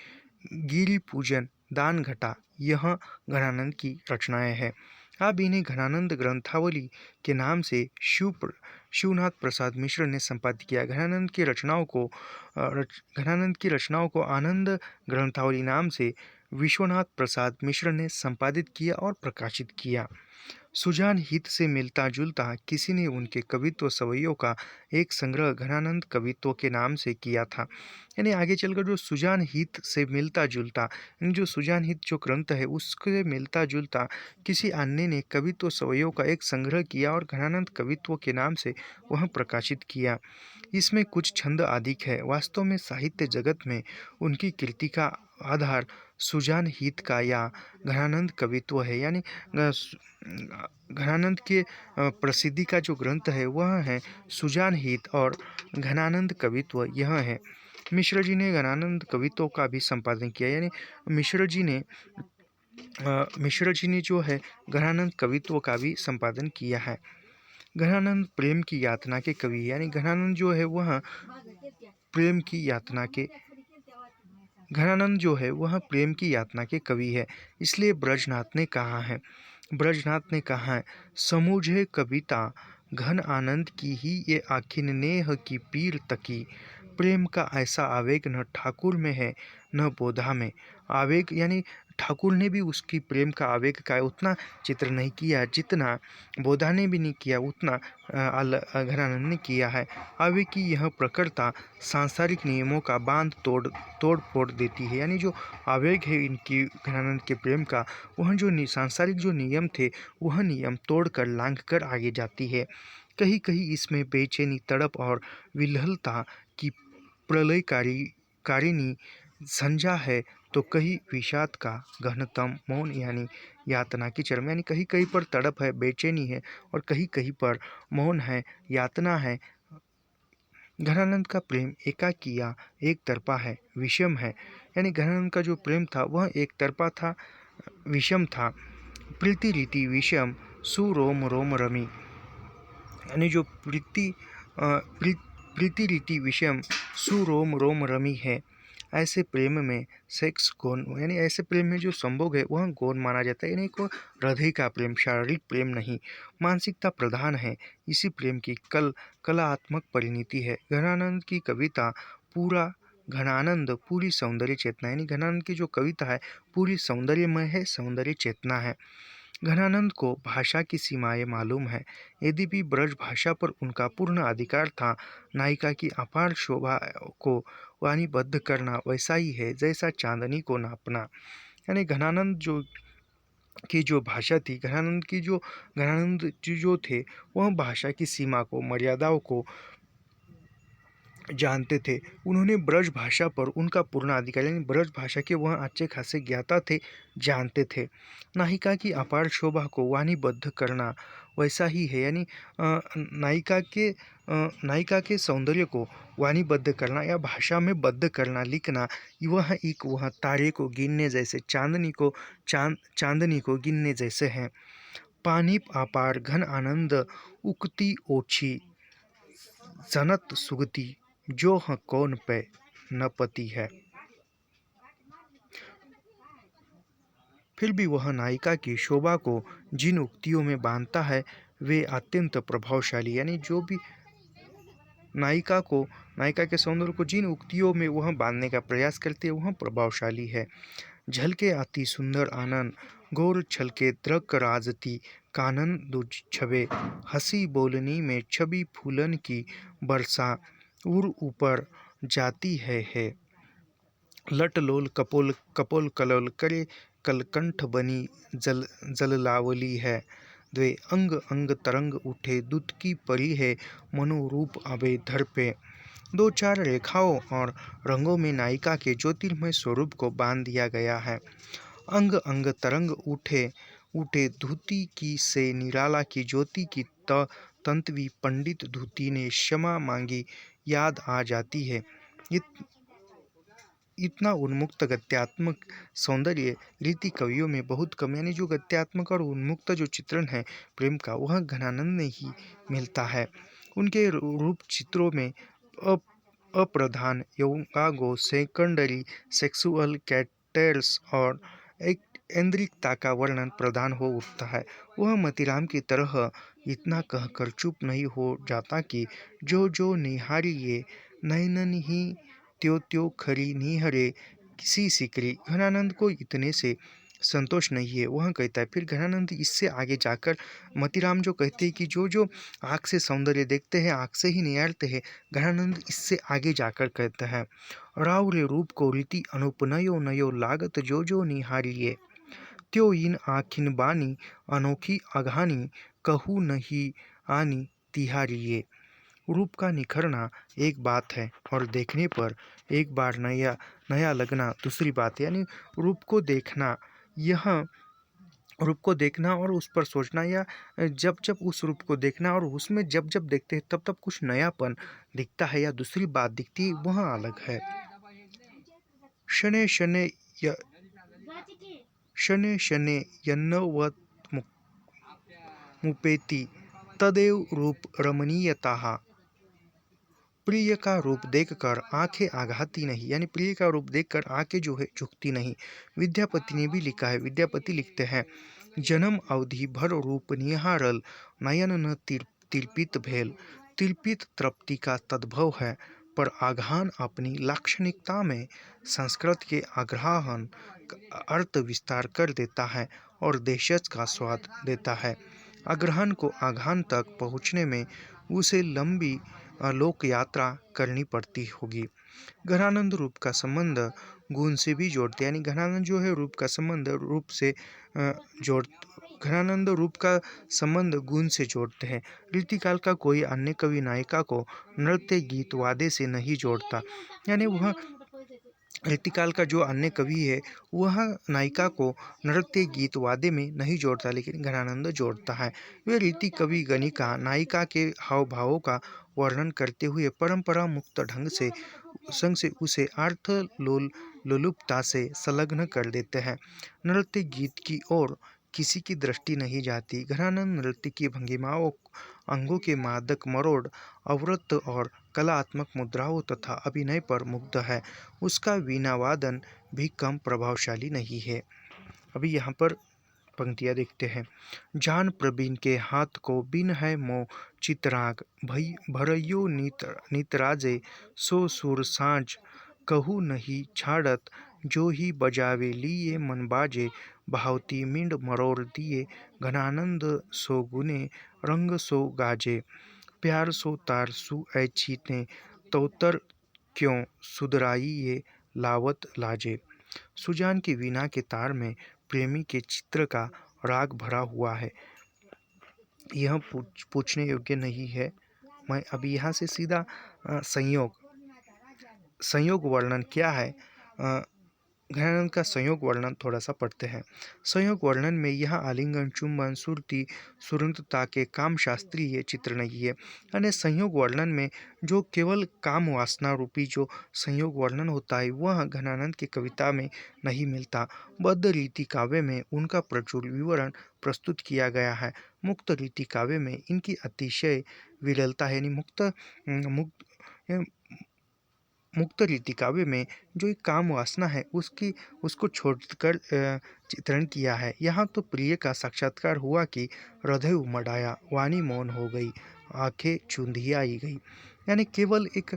गिरी पूजन, दान घटा, यह घनानंद की रचनाएं हैं। अब इन्हें घनानंद ग्रंथावली के नाम से शिवनाथ प्रसाद मिश्र ने संपादित किया। घनानंद की रचनाओं को आनंद ग्रंथावली नाम से विश्वनाथ प्रसाद मिश्र ने संपादित किया और प्रकाशित किया। सुजान हित से मिलता जुलता किसी ने उनके कवित्व सवैयों का एक संग्रह घनानंद कवित्व के नाम से किया था। यानी आगे चलकर जो सुजान हित से मिलता जुलता, जो सुजान हित जो ग्रंथ है उसके मिलता जुलता किसी अन्य ने कवित्व सवैयों का एक संग्रह किया और घनानंद कवित्व के नाम से वह प्रकाशित किया। इसमें कुछ छंद आदिक है। वास्तव में साहित्य जगत में उनकी कृति का आधार सुजान हित का या घनानंद कवित्व है। यानी घनानंद के प्रसिद्धि का जो ग्रंथ है वह है सुजान हित और घनानंद कवित्व यह है। मिश्र जी ने घनानंद कवित्व का भी संपादन किया। यानी मिश्र जी ने जो है घनानंद कवित्व का भी संपादन किया है। घनानंद प्रेम की यातना के कवि, यानी घनानंद जो है वह प्रेम की यातना के कवि है। इसलिए ब्रजनाथ ने कहा है, समूझे कविता घन आनंद की ही ये आखिन नेह की पीर तकी। प्रेम का ऐसा आवेग न ठाकुर में है न बोधा में। आवेग यानी ठाकुर ने भी उसकी प्रेम का आवेग का उतना चित्र नहीं किया जितना बोधा ने भी नहीं किया, उतना घनानंद ने किया है। आवेग की यह प्रखरता सांसारिक नियमों का बांध तोड़ फोड़ देती है। यानी जो आवेग है इनकी घनानंद के प्रेम का, वह जो सांसारिक जो नियम थे वह नियम तोड़कर लांघ कर आगे जाती है। कहीं कहीं इसमें बेचैनी, तड़प और विह्वलता की प्रलयकारिणी संज्ञा है, तो कहीं विषाद का गहनतम मौन यानी यातना की चरम। यानी कहीं कहीं पर तड़प है, बेचैनी है और कहीं कहीं पर मौन है, यातना है। घनानंद का प्रेम एकाकिया, एक तरफा है, विषम है। यानी घनानंद का जो प्रेम था वह एक तरफा था, विषम था। प्रीति रीति विषम सुरोम रोम रमी। यानी जो प्रीति रीति विषम सुरोम रोम रमी है। ऐसे प्रेम में सेक्स गौण, यानी ऐसे प्रेम में जो संभोग है वह गौण माना जाता है। यानी को हृदय का प्रेम, शारीरिक प्रेम नहीं, मानसिकता प्रधान है। इसी प्रेम की कलात्मक परिणति है। घनानंद की कविता पूरी सौंदर्य चेतना, यानी घनानंद की जो कविता है पूरी सौंदर्यमय है, सौंदर्य चेतना है। घनानंद को भाषा की सीमाएं मालूम है। यद्यपि ब्रज भाषा पर उनका पूर्ण अधिकार था। नायिका की अपार शोभा को वाणीबद्ध करना वैसा ही है जैसा चांदनी को नापना। यानी घनानंद की जो भाषा थी, घनानंद जी जो थे वह भाषा की सीमा को, मर्यादाओं को जानते थे। उन्होंने ब्रज भाषा पर उनका पूर्ण अधिकार, यानी ब्रज भाषा के वह अच्छे खासे ज्ञाता थे, जानते थे। नायिका की अपार शोभा को वाणीबद्ध करना वैसा ही है। यानी नायिका के सौंदर्य को वाणीबद्ध करना या भाषा में बद्ध करना, लिखना, वह तारे को गिनने जैसे, चांदनी को गिनने जैसे हैं। पानीप अपार घन आनंद उक्ति ओछी जनत सुगति, जो ह कौन पे न पति है। फिर भी वह नायिका की शोभा को जिन उक्तियों में बांधता है वे अत्यंत प्रभावशाली, यानी जो भी नायिका के सौंदर्य को जिन उक्तियों में वह बांधने का प्रयास करते हैं वह प्रभावशाली है। झलके अति सुंदर आनंद, गौर छलके द्रक राजती, कानन दुछबे, हंसी बोलनी में छवि फूलन की बरसा, उर ऊपर जाती है। लटलोल कपोल कलोल करे, कलकंठ बनी जललावली है। द्वे अंग अंग तरंग उठे, दूत की परी है, मनोरूप आवे धर पे। दो चार रेखाओं और रंगों में नायिका के ज्योतिर्मय स्वरूप को बांध दिया गया है। अंग अंग तरंग उठे धूति की से निराला की ज्योति की तंतवी पंडित धूति ने क्षमा मांगी याद आ जाती है। इतना उन्मुक्त गद्यात्मक सौंदर्य रीति कवियों में बहुत कम, यानी जो गद्यात्मक और उन्मुक्त जो चित्रण है प्रेम का वह घनानंद में ही मिलता है। उनके रूप चित्रों में अप्रधान यौंगागो, सेकेंडरी सेक्सुअल कैरेक्टर्स और एक ऐन्द्रिकता का वर्णन प्रदान हो उठता है। वह मतीराम की तरह इतना कहकर चुप नहीं हो जाता कि जो जो निहारिये नैनन ही त्यो त्यो खरी निहरे किसी सिकरी। घनानंद को इतने से संतोष नहीं है। वह कहता है, फिर घनानंद इससे आगे जाकर मतीराम जो कहते हैं कि जो जो आँख से सौंदर्य देखते हैं आँख से ही निहारते हैं, घनानंद इससे आगे जाकर कहते हैं, राव रे रूप को रीति अनूप नयो नयो लागत जो जो निहारिये त्यो इन आखिन बानी अनोखी अघानी कहू नहीं आनी तिहारिये। रूप का निखरना एक बात है और देखने पर एक बार नया नया लगना दूसरी बात है। यानी रूप को देखना, यह रूप को देखना और उस पर सोचना, या जब जब उस रूप को देखना और उसमें जब जब देखते हैं तब तब कुछ नयापन दिखता है या दूसरी बात दिखती है, वह अलग है। शने शने य शने शने यन्नवत मुपेति तदेव रूप रमणीयता। प्रिय का रूप देखकर आंखें आघाती नहीं, यानी प्रिय का रूप देखकर आंखें जो है झुकती नहीं। विद्यापति ने भी लिखा है, विद्यापति लिखते हैं, जन्म अवधि भर रूप निहारल नयन न तिरपित भेल। तिरपित तृप्ति का तद्भव है, पर आघान अपनी लाक्षणिकता में संस्कृत के आग्रहण अर्थ विस्तार कर देता है और देशज का स्वाद देता है। आग्रहण को आघान तक पहुँचने में उसे लंबी लोक यात्रा करनी पड़ती होगी। घनानंद रूप का संबंध गुण से भी जोड़ते, यानी घनानंद जो है रूप का संबंध रूप से जोड़ घनानंद रूप का संबंध गुण से जोड़ते हैं। रीतिकाल का कोई अन्य कवि नायिका को नृत्य गीत वाद्य से नहीं जोड़ता, यानी वह रीतिकाल का जो अन्य कवि है वह नायिका को नृत्य गीत वाद्य में नहीं जोड़ता, लेकिन घनानंद जोड़ता है। वे रीति कवि गणिका नायिका के हाव भावों का वर्णन करते हुए परंपरा मुक्त संग से उसे अर्थ लोलुपता से संलग्न कर देते हैं। नृत्य गीत की ओर किसी की दृष्टि नहीं जाती। घनानंद नृत्य की भंगिमाओं, अंगों के मादक मरोड़, अवरत और कलात्मक मुद्राओं तथा अभिनय पर मुग्ध है। उसका वीणा वादन भी कम प्रभावशाली नहीं है। अभी यहाँ पर पंक्तियाँ देखते हैं। जान प्रवीण के हाथ को बिन है मो चितराग भरयो नितराजे सो सुर साँझ कहू नहीं छाड़त जो ही बजावे लिए मन बाजे बहावती मिंड मरोड़ दिए घनानंद सो गुने रंग सो गाजे प्यार सो तार सु ऐची ने तोतर क्यों सुधराई ये लावत लाजे। सुजान की वीणा के तार में प्रेमी के चित्र का राग भरा हुआ है। यह पूछने योग्य नहीं है। मैं अभी यहाँ से सीधा संयोग वर्णन क्या है, घनानंद का संयोग वर्णन थोड़ा सा पढ़ते हैं। संयोग वर्णन में यह आलिंगन, चुंबन, सुरती, सुरंतता के काम शास्त्रीय चित्र नहीं है। यानी संयोग वर्णन में जो केवल काम वासना रूपी जो संयोग वर्णन होता है वह घनानंद की कविता में नहीं मिलता। बद्ध रीति काव्य में उनका प्रचुर विवरण प्रस्तुत किया गया है। मुक्त रीति काव्य में इनकी अतिशय विरलता है। यानी मुक्त रीति काव्य में जो एक काम वासना है उसको छोड़कर चित्रण किया है। यहाँ तो प्रिय का साक्षात्कार हुआ कि हृदय उमड़ आया, वाणी मौन हो गई, आंखें चुंधियाई गई। यानी केवल एक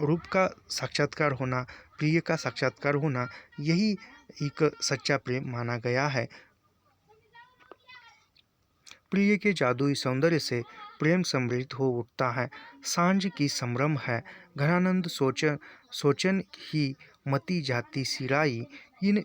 रूप का साक्षात्कार होना, प्रिय का साक्षात्कार होना, यही एक सच्चा प्रेम माना गया है। प्रिय के जादुई सौंदर्य से प्रेम समृद्ध हो उठता है। सांझ की संभ्रम है, घनानंद सोचन ही मती जाती सिराई। इन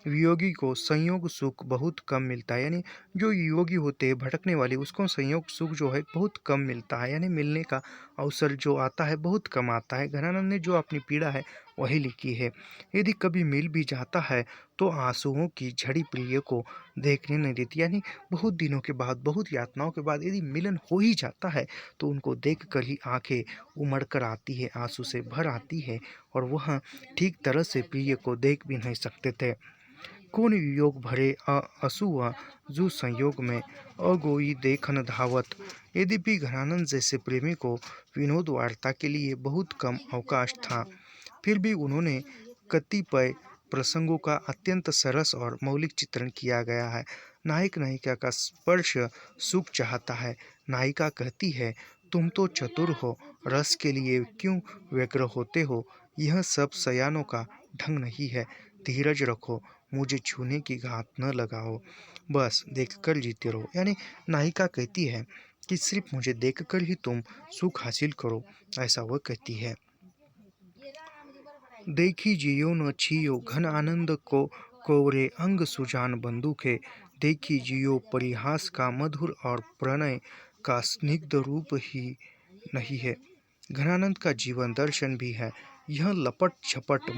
वियोगी को संयोग सुख बहुत कम मिलता है। यानी जो योगी होते हैं भटकने वाले, उसको संयोग सुख जो है बहुत कम मिलता है, यानी मिलने का अवसर जो आता है बहुत कम आता है। घनानंद ने जो अपनी पीड़ा है वही लिखी है। यदि कभी मिल भी जाता है तो आंसुओं की झड़ी प्रिय को देखने नहीं देती। यानी बहुत दिनों के बाद, बहुत यातनाओं के बाद यदि मिलन हो ही जाता है तो उनको देख कर ही आंखें उमड़ कर आती है, आंसू से भर आती है, और वह ठीक तरह से प्रिय को देख भी नहीं सकते थे। कौन वियोग भरे असुआ जू संयोग में अगोई देखन धावत। यद्यपि घनानंद जैसे प्रेमी को विनोद वार्ता के लिए बहुत कम अवकाश था, फिर भी उन्होंने कतिपय प्रसंगों का अत्यंत सरस और मौलिक चित्रण किया गया है। नायक नायिका का स्पर्श सुख चाहता है। नायिका कहती है, तुम तो चतुर हो, रस के लिए क्यों व्यग्र होते हो? यह सब सयानों का ढंग नहीं है। धीरज रखो, मुझे छूने की घात न लगाओ, बस देखकर जीते रहो। यानी नायिका कहती है कि सिर्फ मुझे देखकर ही तुम सुख हासिल करो, ऐसा वह कहती है। देखी जियो न छियो घन आनंद को कोवरे अंग सुजान बंदूके। देखी जियो परिहास का मधुर और प्रणय का स्निग्ध रूप ही नहीं है। घनानंद का जीवन दर्शन भी है। यह लपट झपट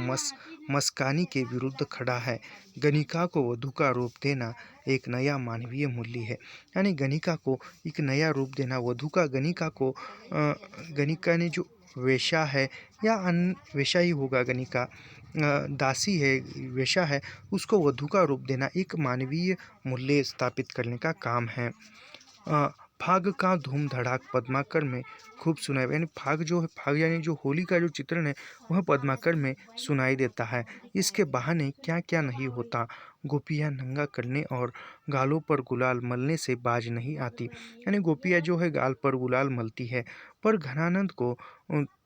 मस्कानी के विरुद्ध खड़ा है। गणिका को वधु का रूप देना एक नया मानवीय मूल्य है। यानी गणिका को एक नया रूप देना, वधु का गणिका ने जो वेश्या है या वेश्या ही होगा, गणिका दासी है, वेश्या है, उसको वधु का रूप देना एक मानवीय मूल्य स्थापित करने का काम है। फाग का धूम धड़ाक पद्माकर में खूब सुनाई, यानी फाग जो है, फाग यानी जो होली का जो चित्रण है वह पद्माकर में सुनाई देता है। इसके बहाने क्या क्या नहीं होता। गोपियाँ नंगा करने और गालों पर गुलाल मलने से बाज नहीं आती। यानी गोपियाँ जो है गाल पर गुलाल मलती है, पर घनानंद को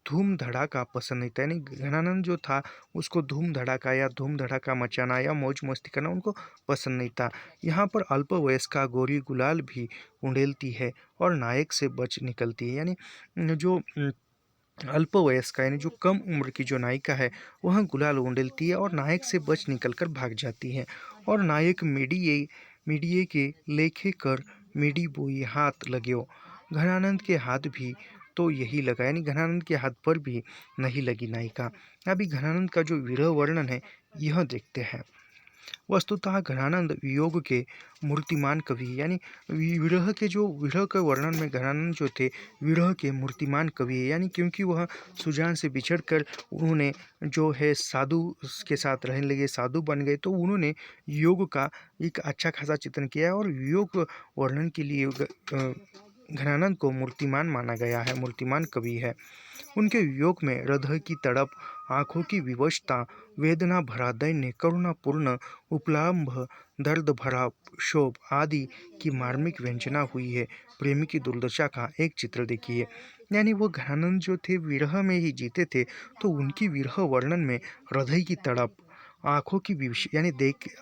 धूम धड़ाका पसंद नहीं था। यानी घनानंद जो था उसको धूम धड़ाका या धूम धड़ाका मचाना या मौज मस्ती करना उनको पसंद नहीं था। यहाँ पर अल्पवयस्का गोरी गुलाल भी उंडेलती है और नायक से बच निकलती है। यानी जो अल्पवयस्का यानी जो कम उम्र की जो नायिका है वह गुलाल उंडेलती है और नायक से बच निकलकर भाग जाती है। और नायक मीडिए के लेखे कर मीडी बोई हाथ लग्यो। घनानंद के हाथ भी तो यही लगा, यानी घनानंद के हाथ पर भी नहीं लगी नायिका। अभी घनानंद का जो विरह वर्णन है यह देखते हैं। वस्तुतः घनानंद वियोग के मूर्तिमान कवि, यानी विरह के वर्णन में घनानंद जो थे विरह के मूर्तिमान कवि है। यानी क्योंकि वह सुजान से बिछड़कर उन्होंने जो है साधु के साथ रहने लगे, साधु बन गए, तो उन्होंने योग का एक अच्छा खासा चित्रण किया है और वियोग वर्णन के लिए घनानंद को मूर्तिमान माना गया है, मूर्तिमान कवि है। उनके वियोग में हृदय की तड़प, आँखों की विवशता, वेदना भरा दैन्य, करुणापूर्ण उपलाम्भ, दर्द भरा क्षोभ आदि की मार्मिक व्यंजना हुई है। प्रेमी की दुर्दशा का एक चित्र देखिए। यानी वो घनानंद जो थे विरह में ही जीते थे, तो उनकी विरह वर्णन में हृदय की तड़प, आँखों की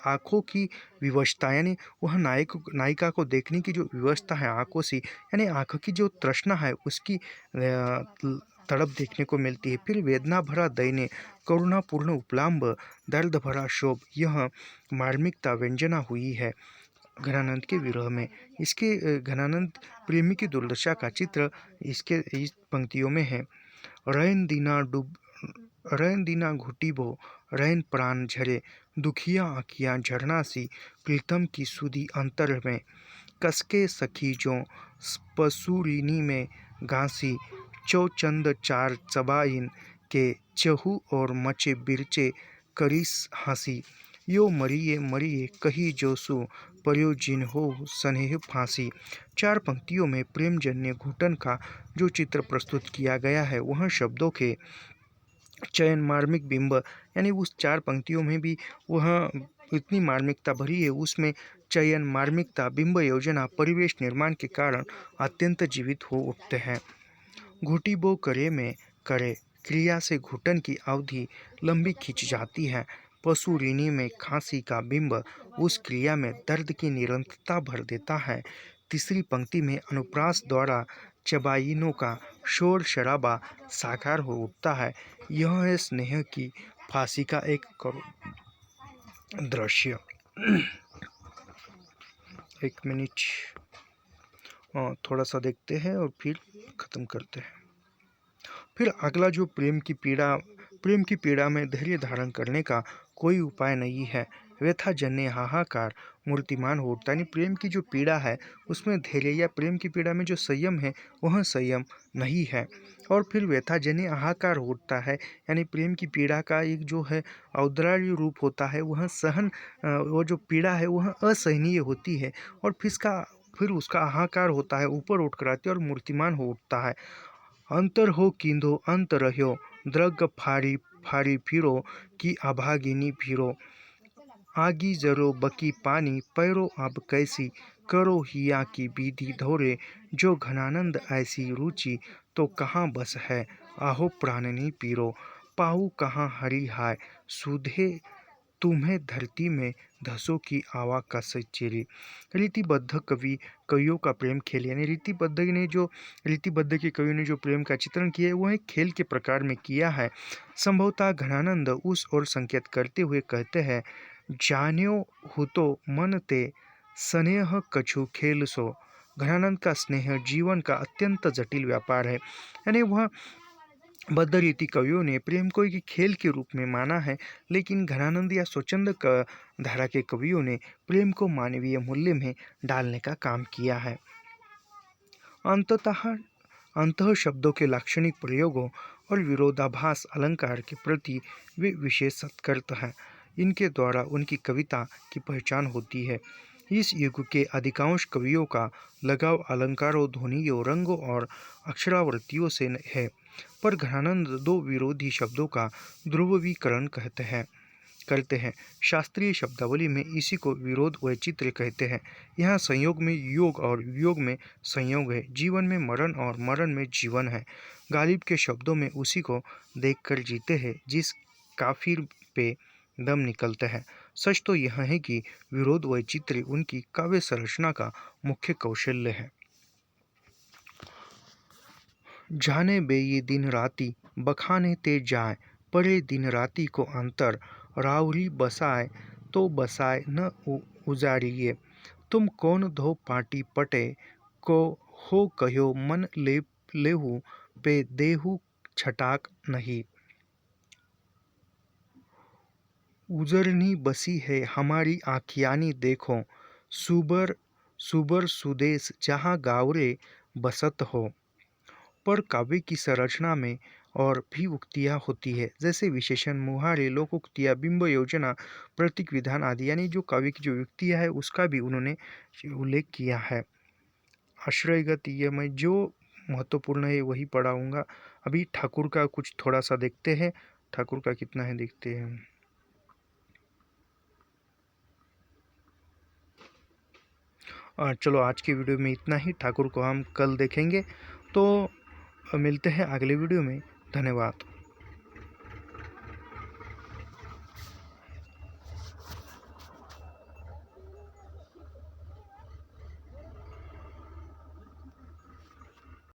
आँखों की विवशता, यानी वह नायिका को देखने की जो विवशता है आँखों से, यानी आँखों की जो तृष्णा है उसकी तड़प देखने को मिलती है। फिर वेदना भरा दैन्य, करुणापूर्ण उपलाम्ब, दर्द भरा शोभ, यह मार्मिकता व्यंजना हुई है घनानंद के विरह में। इसके घनानंद प्रेमी की दुर्दशा का चित्र इस पंक्तियों में है। रैन दीना घुटीबो, रैन प्राण झरे, दुखिया आँखियाँ झरना सी, प्रीतम की सुधी अंतर में, कसके सखी जो पसूरिनी में घासी, चौचंद चार चबाइन के चहु और मचे बिरचे करिस हंसी, यो मरिए मरिए कही जोसु, पर्यो जिन हो स्नेह फांसी। चार पंक्तियों में प्रेमजन्य घुटन का जो चित्र प्रस्तुत किया गया है वह शब्दों के चयन, मार्मिक बिंब, यानी उस चार पंक्तियों में भी वह इतनी मार्मिकता भरी है, उसमें चयन, मार्मिकता, बिंब योजना, परिवेश निर्माण के कारण अत्यंत जीवित हो उठते हैं। घुटीबो करे में करे क्रिया से घुटन की अवधि लंबी खिंच जाती है। पशुरिणी में खांसी का बिंब उस क्रिया में दर्द की निरंतरता भर देता है। तीसरी पंक्ति में अनुप्रास द्वारा चबाइनों का शोर शराबा साकार हो उठता है। यह है स्नेह की फांसी का एक दृश्य। एक मिनट थोड़ा सा देखते हैं और फिर ख़त्म करते हैं। फिर अगला जो प्रेम की पीड़ा में धैर्य धारण करने का कोई उपाय नहीं है। व्यथा जन्य हाहाकार मूर्तिमान हो उठता है। यानी प्रेम की जो पीड़ा है उसमें धैर्य, या प्रेम की पीड़ा में जो संयम है वह संयम नहीं है। और फिर व्यथा जन्य हाहाकार हो उठता है, यानी प्रेम की पीड़ा का एक जो है औदार्य रूप होता है, वह वो जो पीड़ा है वह असहनीय होती है और फिर उसका हाहाकार होता है, ऊपर उठ कर आती है और मूर्तिमान हो उठता है। अंतर हो कींधो अंत रह्यो, द्रग फारी फारी फिरो कि अभागिनी फिरो। आगी जरो बकी पानी पैरो अब कैसी करो हिया की विधि धोरे। जो घनानंद ऐसी रुचि तो कहाँ बस है आहो प्राणनी पीरो। पाहु कहाँ हरि हाय सुधे तुम्हें धरती में धसों की आवा का सच्चेरी। रीतिबद्ध कवियों का प्रेम खेल यानी रीतिबद्ध के कवियों ने जो प्रेम का चित्रण किया है वह एक खेल के प्रकार में किया है। संभवतः घनानंद उस ओर संकेत करते हुए कहते हैं, जान्यो हूँ तो मन ते स्नेह कछु खेल सो। घनानंद का स्नेह जीवन का अत्यंत जटिल व्यापार है। यानी वह बद्ध रीति कवियों ने प्रेम को एक खेल के रूप में माना है, लेकिन घनानंद या स्वच्छंद धारा के कवियों ने प्रेम को मानवीय मूल्य में डालने का काम किया है। अंतः शब्दों के लाक्षणिक प्रयोगों और विरोधाभास अलंकार के प्रति वे विशेष सत्कर्त हैं। इनके द्वारा उनकी कविता की पहचान होती है। इस युग के अधिकांश कवियों का लगाव अलंकारों, ध्वनियों, रंगों और अक्षरावृत्तियों से है, पर घनानंद दो विरोधी शब्दों का ध्रुवीकरण करते हैं। शास्त्रीय शब्दावली में इसी को विरोध वैचित्र्य कहते हैं। यहाँ संयोग में योग और वियोग में संयोग है, जीवन में मरण और मरण में जीवन है। गालिब के शब्दों में उसी को देखकर जीते हैं जिस काफिर पे दम निकलता है। सच तो यह है कि विरोध वैचित्र्य उनकी काव्य संरचना का मुख्य कौशल्य है। जाने बे ये दिन राती बखाने ते जाए, पड़े दिन राती को अंतर। रावरी बसाए तो बसाए न उजाड़िए। तुम कौन धो पाटी पटे को हो कहो मन लेहू पे देहू छटाक नहीं। उजरनी बसी है हमारी आँखियानी देखो, सुबर सुबर सुदेश जहाँ गावरे बसत हो। पर काव्य की संरचना में और भी उक्तियाँ होती है, जैसे विशेषण, मुहारे, लोकोक्तियाँ, बिंब योजना, प्रतीक विधान आदि। यानी जो काव्य की जो युक्तियाँ है उसका भी उन्होंने उल्लेख किया है। आश्रयगत ये मैं जो महत्वपूर्ण है वही पढ़ाऊँगा। अभी ठाकुर का कुछ थोड़ा सा देखते हैं, ठाकुर का कितना है देखते हैं। चलो आज की वीडियो में इतना ही। ठाकुर को हम कल देखेंगे, तो मिलते हैं अगले वीडियो में। धन्यवाद।